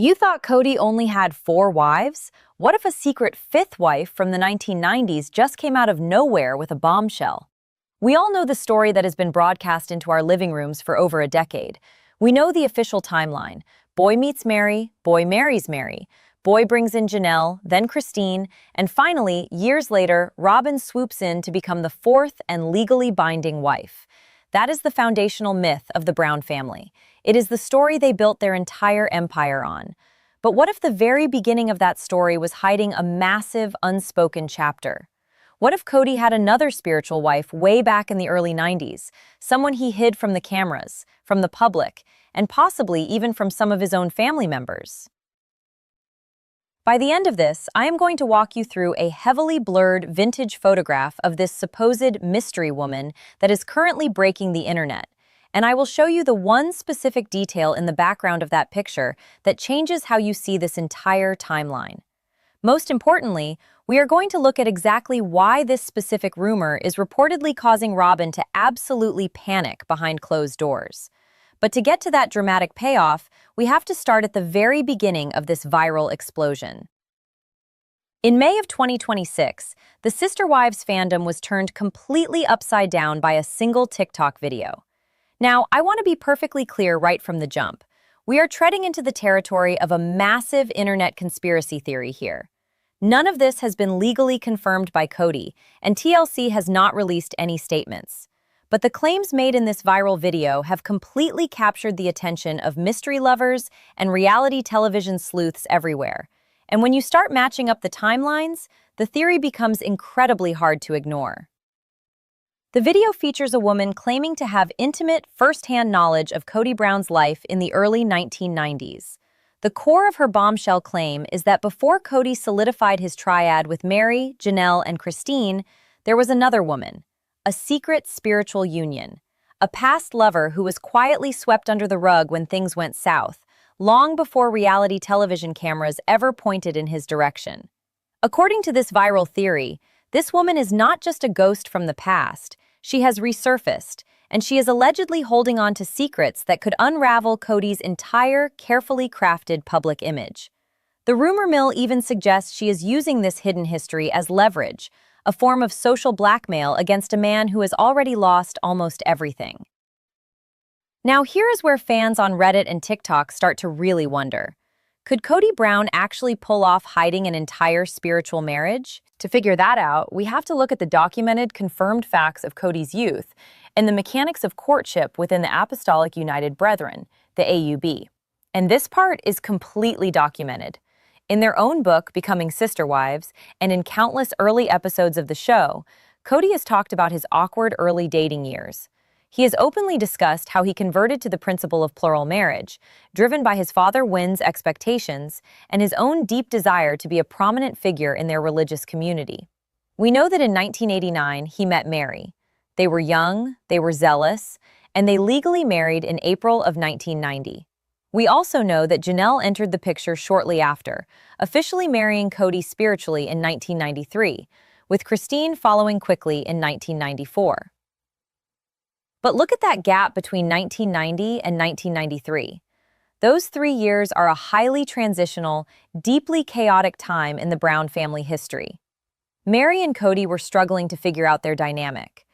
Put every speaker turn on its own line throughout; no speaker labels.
You thought Kody only had 4 wives? What if a secret fifth wife from the 1990s just came out of nowhere with a bombshell? We all know the story that has been broadcast into our living rooms for over a decade. We know the official timeline. Boy meets Mary, boy marries Mary. Boy brings in Janelle, then Christine, and finally, years later, Robyn swoops in to become the fourth and legally binding wife. That is the foundational myth of the Brown family. It is the story they built their entire empire on. But what if the very beginning of that story was hiding a massive, unspoken chapter? What if Kody had another spiritual wife way back in the early 90s, someone he hid from the cameras, from the public, and possibly even from some of his own family members? By the end of this, I am going to walk you through a heavily blurred vintage photograph of this supposed mystery woman that is currently breaking the internet. And I will show you the one specific detail in the background of that picture that changes how you see this entire timeline. Most importantly, we are going to look at exactly why this specific rumor is reportedly causing Robyn to absolutely panic behind closed doors. But to get to that dramatic payoff, we have to start at the very beginning of this viral explosion. In May of 2026, the Sister Wives fandom was turned completely upside down by a single TikTok video. Now, I want to be perfectly clear right from the jump. We are treading into the territory of a massive internet conspiracy theory here. None of this has been legally confirmed by Kody, and TLC has not released any statements. But the claims made in this viral video have completely captured the attention of mystery lovers and reality television sleuths everywhere. And when you start matching up the timelines, the theory becomes incredibly hard to ignore. The video features a woman claiming to have intimate, first-hand knowledge of Kody Brown's life in the early 1990s. The core of her bombshell claim is that before Kody solidified his triad with Mary, Janelle, and Christine, there was another woman, a secret spiritual union, a past lover who was quietly swept under the rug when things went south, long before reality television cameras ever pointed in his direction. According to this viral theory, this woman is not just a ghost from the past, she has resurfaced, and she is allegedly holding on to secrets that could unravel Kody's entire, carefully crafted public image. The rumor mill even suggests she is using this hidden history as leverage, a form of social blackmail against a man who has already lost almost everything. Now here is where fans on Reddit and TikTok start to really wonder. Could Kody Brown actually pull off hiding an entire spiritual marriage? To figure that out, we have to look at the documented, confirmed facts of Kody's youth and the mechanics of courtship within the Apostolic United Brethren, the AUB. And this part is completely documented. In their own book, Becoming Sister Wives, and in countless early episodes of the show, Kody has talked about his awkward early dating years. He has openly discussed how he converted to the principle of plural marriage, driven by his father Wynn's expectations and his own deep desire to be a prominent figure in their religious community. We know that in 1989, he met Mary. They were young, they were zealous, and they legally married in April of 1990. We also know that Janelle entered the picture shortly after, officially marrying Kody spiritually in 1993, with Christine following quickly in 1994. But look at that gap between 1990 and 1993. Those 3 years are a highly transitional, deeply chaotic time in the Brown family history. Mary and Kody were struggling to figure out their dynamic.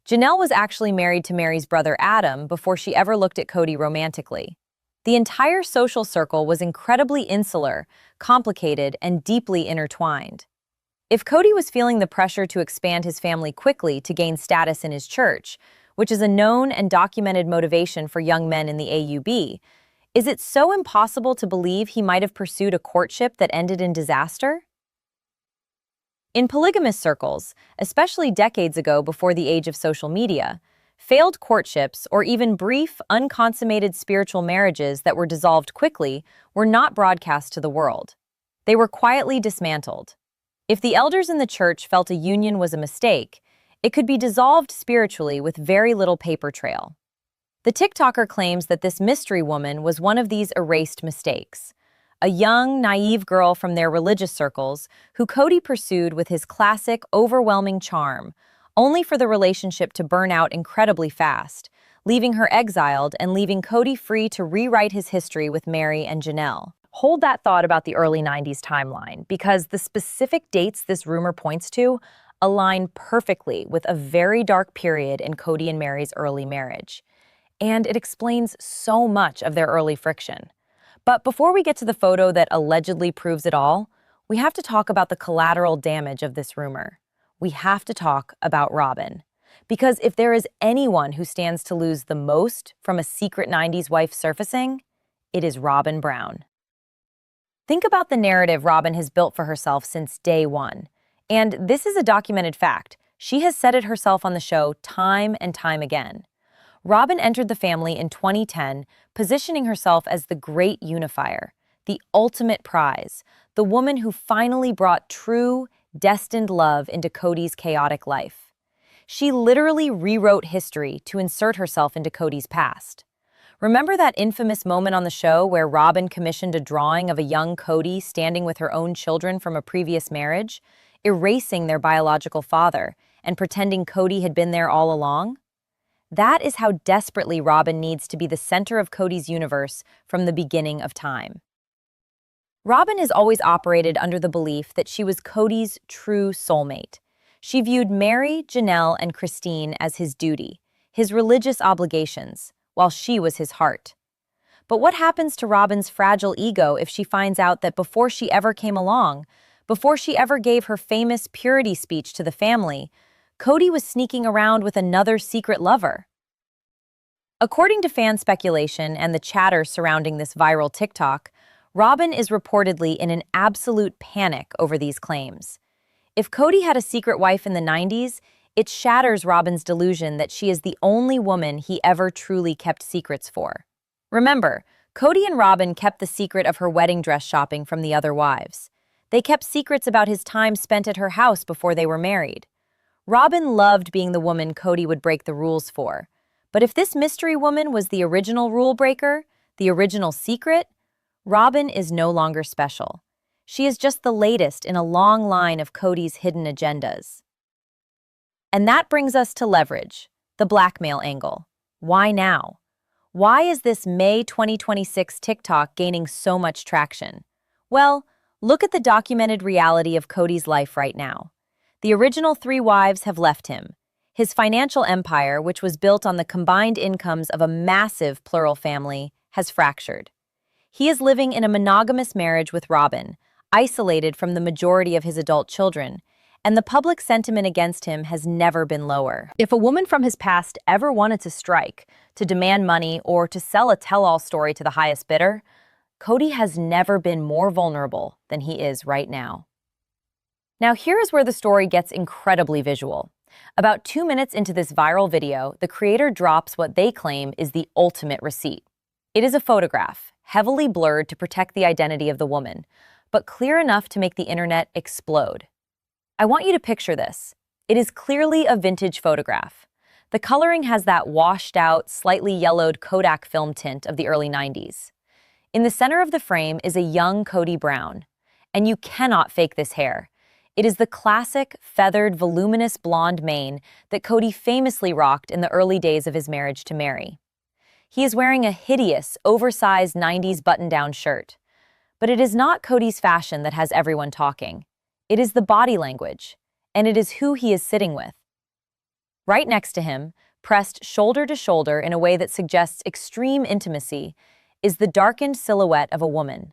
Janelle was actually married to Mary's brother Adam before she ever looked at Kody romantically. The entire social circle was incredibly insular, complicated, and deeply intertwined. If Kody was feeling the pressure to expand his family quickly to gain status in his church, which is a known and documented motivation for young men in the AUB, is it so impossible to believe he might have pursued a courtship that ended in disaster? In polygamous circles, especially decades ago before the age of social media, failed courtships, or even brief, unconsummated spiritual marriages that were dissolved quickly, were not broadcast to the world. They were quietly dismantled. If the elders in the church felt a union was a mistake, it could be dissolved spiritually with very little paper trail. The TikToker claims that this mystery woman was one of these erased mistakes. A young, naive girl from their religious circles who Kody pursued with his classic, overwhelming charm, only for the relationship to burn out incredibly fast, leaving her exiled and leaving Kody free to rewrite his history with Mary and Janelle. Hold that thought about the early 90s timeline, because the specific dates this rumor points to align perfectly with a very dark period in Kody and Mary's early marriage. And it explains so much of their early friction. But before we get to the photo that allegedly proves it all, we have to talk about the collateral damage of this rumor. We have to talk about Robyn. Because if there is anyone who stands to lose the most from a secret 90s wife surfacing, it is Robyn Brown. Think about the narrative Robyn has built for herself since day one. And this is a documented fact. She has said it herself on the show time and time again. Robyn entered the family in 2010, positioning herself as the great unifier, the ultimate prize, the woman who finally brought true, destined love into Kody's chaotic life. She literally rewrote history to insert herself into Kody's past. Remember that infamous moment on the show where Robyn commissioned a drawing of a young Kody standing with her own children from a previous marriage, erasing their biological father and pretending Kody had been there all along? That is how desperately Robyn needs to be the center of Kody's universe from the beginning of time. Robyn has always operated under the belief that she was Kody's true soulmate. She viewed Mary, Janelle, and Christine as his duty, his religious obligations, while she was his heart. But what happens to Robyn's fragile ego if she finds out that before she ever came along, before she ever gave her famous purity speech to the family, Kody was sneaking around with another secret lover? According to fan speculation and the chatter surrounding this viral TikTok, Robyn is reportedly in an absolute panic over these claims. If Kody had a secret wife in the 90s, it shatters Robyn's delusion that she is the only woman he ever truly kept secrets for. Remember, Kody and Robyn kept the secret of her wedding dress shopping from the other wives. They kept secrets about his time spent at her house before they were married. Robyn loved being the woman Kody would break the rules for. But if this mystery woman was the original rule breaker, the original secret, Robyn is no longer special. She is just the latest in a long line of Kody's hidden agendas. And that brings us to leverage, the blackmail angle. Why now? Why is this May 2026 TikTok gaining so much traction? Well, look at the documented reality of Kody's life right now. The original 3 wives have left him. His financial empire, which was built on the combined incomes of a massive plural family, has fractured. He is living in a monogamous marriage with Robyn, isolated from the majority of his adult children, and the public sentiment against him has never been lower. If a woman from his past ever wanted to strike, to demand money, or to sell a tell-all story to the highest bidder, Kody has never been more vulnerable than he is right now. Now here is where the story gets incredibly visual. About 2 minutes into this viral video, the creator drops what they claim is the ultimate receipt. It is a photograph, heavily blurred to protect the identity of the woman, but clear enough to make the internet explode. I want you to picture this. It is clearly a vintage photograph. The coloring has that washed-out, slightly yellowed Kodak film tint of the early 90s. In the center of the frame is a young Kody Brown, and you cannot fake this hair. It is the classic, feathered, voluminous blonde mane that Kody famously rocked in the early days of his marriage to Mary. He is wearing a hideous, oversized 90s button-down shirt. But it is not Kody's fashion that has everyone talking. It is the body language, and it is who he is sitting with. Right next to him, pressed shoulder to shoulder in a way that suggests extreme intimacy, is the darkened silhouette of a woman.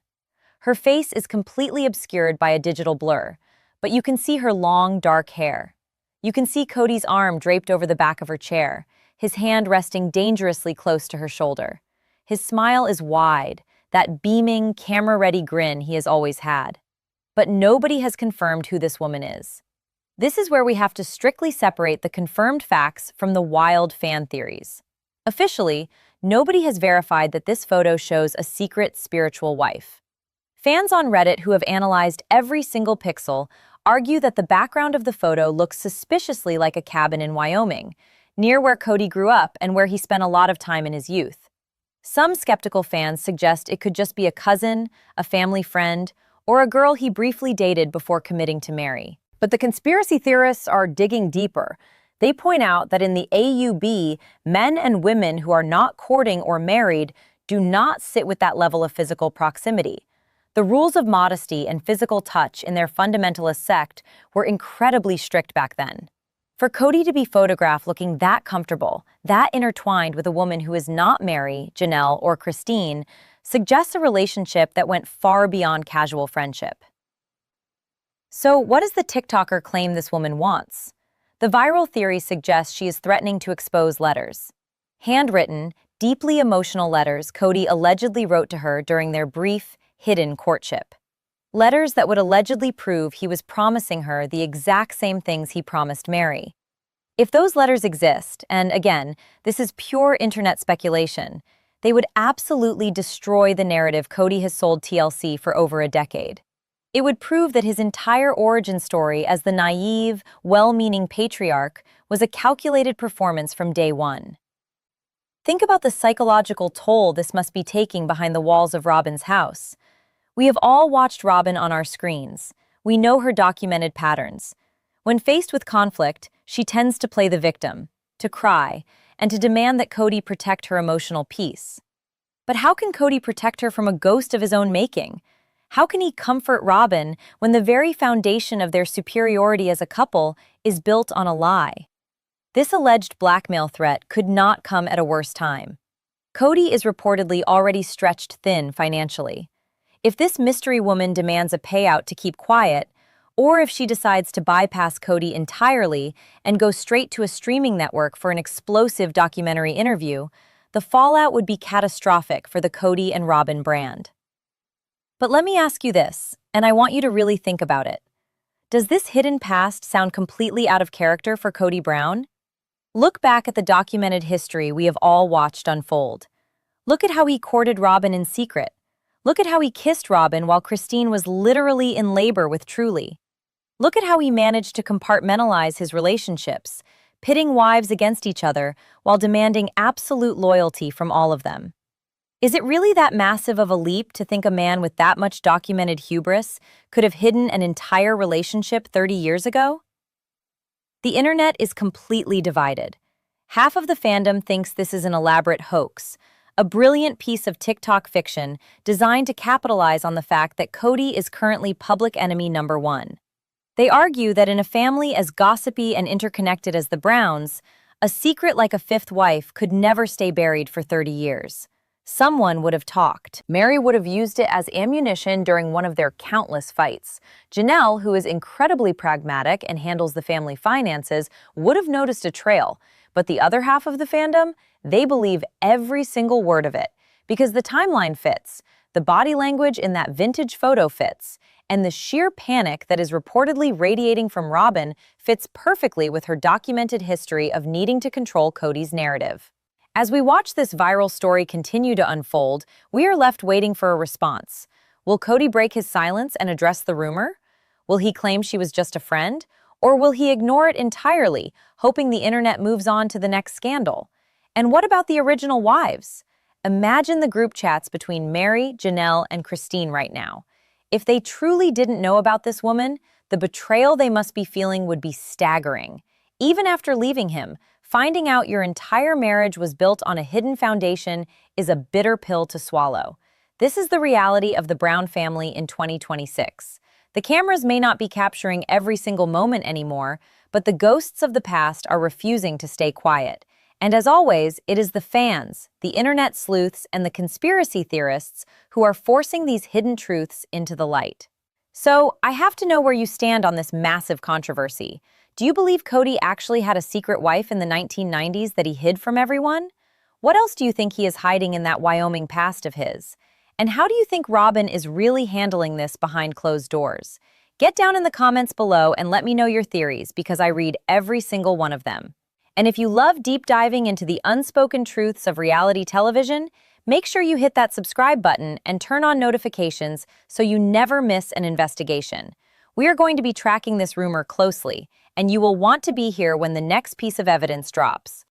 Her face is completely obscured by a digital blur, but you can see her long, dark hair. You can see Kody's arm draped over the back of her chair, his hand resting dangerously close to her shoulder. His smile is wide, that beaming, camera-ready grin he has always had. But nobody has confirmed who this woman is. This is where we have to strictly separate the confirmed facts from the wild fan theories. Officially, nobody has verified that this photo shows a secret spiritual wife. Fans on Reddit who have analyzed every single pixel argue that the background of the photo looks suspiciously like a cabin in Wyoming, near where Kody grew up and where he spent a lot of time in his youth. Some skeptical fans suggest it could just be a cousin, a family friend, or a girl he briefly dated before committing to Mary. But the conspiracy theorists are digging deeper. They point out that in the AUB, men and women who are not courting or married do not sit with that level of physical proximity. The rules of modesty and physical touch in their fundamentalist sect were incredibly strict back then. For Kody to be photographed looking that comfortable, that intertwined with a woman who is not Mary, Janelle, or Christine, suggests a relationship that went far beyond casual friendship. So, what does the TikToker claim this woman wants? The viral theory suggests she is threatening to expose letters. Handwritten, deeply emotional letters Kody allegedly wrote to her during their brief, hidden courtship. Letters that would allegedly prove he was promising her the exact same things he promised Mary. If those letters exist, and again, this is pure internet speculation, they would absolutely destroy the narrative Kody has sold TLC for over a decade. It would prove that his entire origin story as the naive, well-meaning patriarch was a calculated performance from day one. Think about the psychological toll this must be taking behind the walls of Robyn's house. We have all watched Robyn on our screens. We know her documented patterns. When faced with conflict, she tends to play the victim, to cry, and to demand that Kody protect her emotional peace. But how can Kody protect her from a ghost of his own making? How can he comfort Robyn when the very foundation of their superiority as a couple is built on a lie? This alleged blackmail threat could not come at a worse time. Kody is reportedly already stretched thin financially. If this mystery woman demands a payout to keep quiet, or if she decides to bypass Kody entirely and go straight to a streaming network for an explosive documentary interview, the fallout would be catastrophic for the Kody and Robyn brand. But let me ask you this, and I want you to really think about it. Does this hidden past sound completely out of character for Kody Brown? Look back at the documented history we have all watched unfold. Look at how he courted Robyn in secret. Look at how he kissed Robyn while Christine was literally in labor with Truly. Look at how he managed to compartmentalize his relationships, pitting wives against each other while demanding absolute loyalty from all of them. Is it really that massive of a leap to think a man with that much documented hubris could have hidden an entire relationship 30 years ago? The internet is completely divided. Half of the fandom thinks this is an elaborate hoax, a brilliant piece of TikTok fiction designed to capitalize on the fact that Kody is currently public enemy number one. They argue that in a family as gossipy and interconnected as the Browns, a secret like a fifth wife could never stay buried for 30 years. Someone would have talked. Mary would have used it as ammunition during one of their countless fights. Janelle, who is incredibly pragmatic and handles the family finances, would have noticed a trail. But the other half of the fandom, they believe every single word of it. Because the timeline fits, the body language in that vintage photo fits, and the sheer panic that is reportedly radiating from Robyn fits perfectly with her documented history of needing to control Kody's narrative. As we watch this viral story continue to unfold, we are left waiting for a response. Will Kody break his silence and address the rumor? Will he claim she was just a friend? Or will he ignore it entirely, hoping the internet moves on to the next scandal? And what about the original wives? Imagine the group chats between Mary, Janelle, and Christine right now. If they truly didn't know about this woman, the betrayal they must be feeling would be staggering. Even after leaving him, finding out your entire marriage was built on a hidden foundation is a bitter pill to swallow. This is the reality of the Brown family in 2026. The cameras may not be capturing every single moment anymore, but the ghosts of the past are refusing to stay quiet. And as always, it is the fans, the internet sleuths, and the conspiracy theorists who are forcing these hidden truths into the light. So, I have to know where you stand on this massive controversy. Do you believe Kody actually had a secret wife in the 1990s that he hid from everyone? What else do you think he is hiding in that Wyoming past of his? And how do you think Robyn is really handling this behind closed doors? Get down in the comments below and let me know your theories, because I read every single one of them. And if you love deep diving into the unspoken truths of reality television, make sure you hit that subscribe button and turn on notifications so you never miss an investigation. We are going to be tracking this rumor closely, and you will want to be here when the next piece of evidence drops.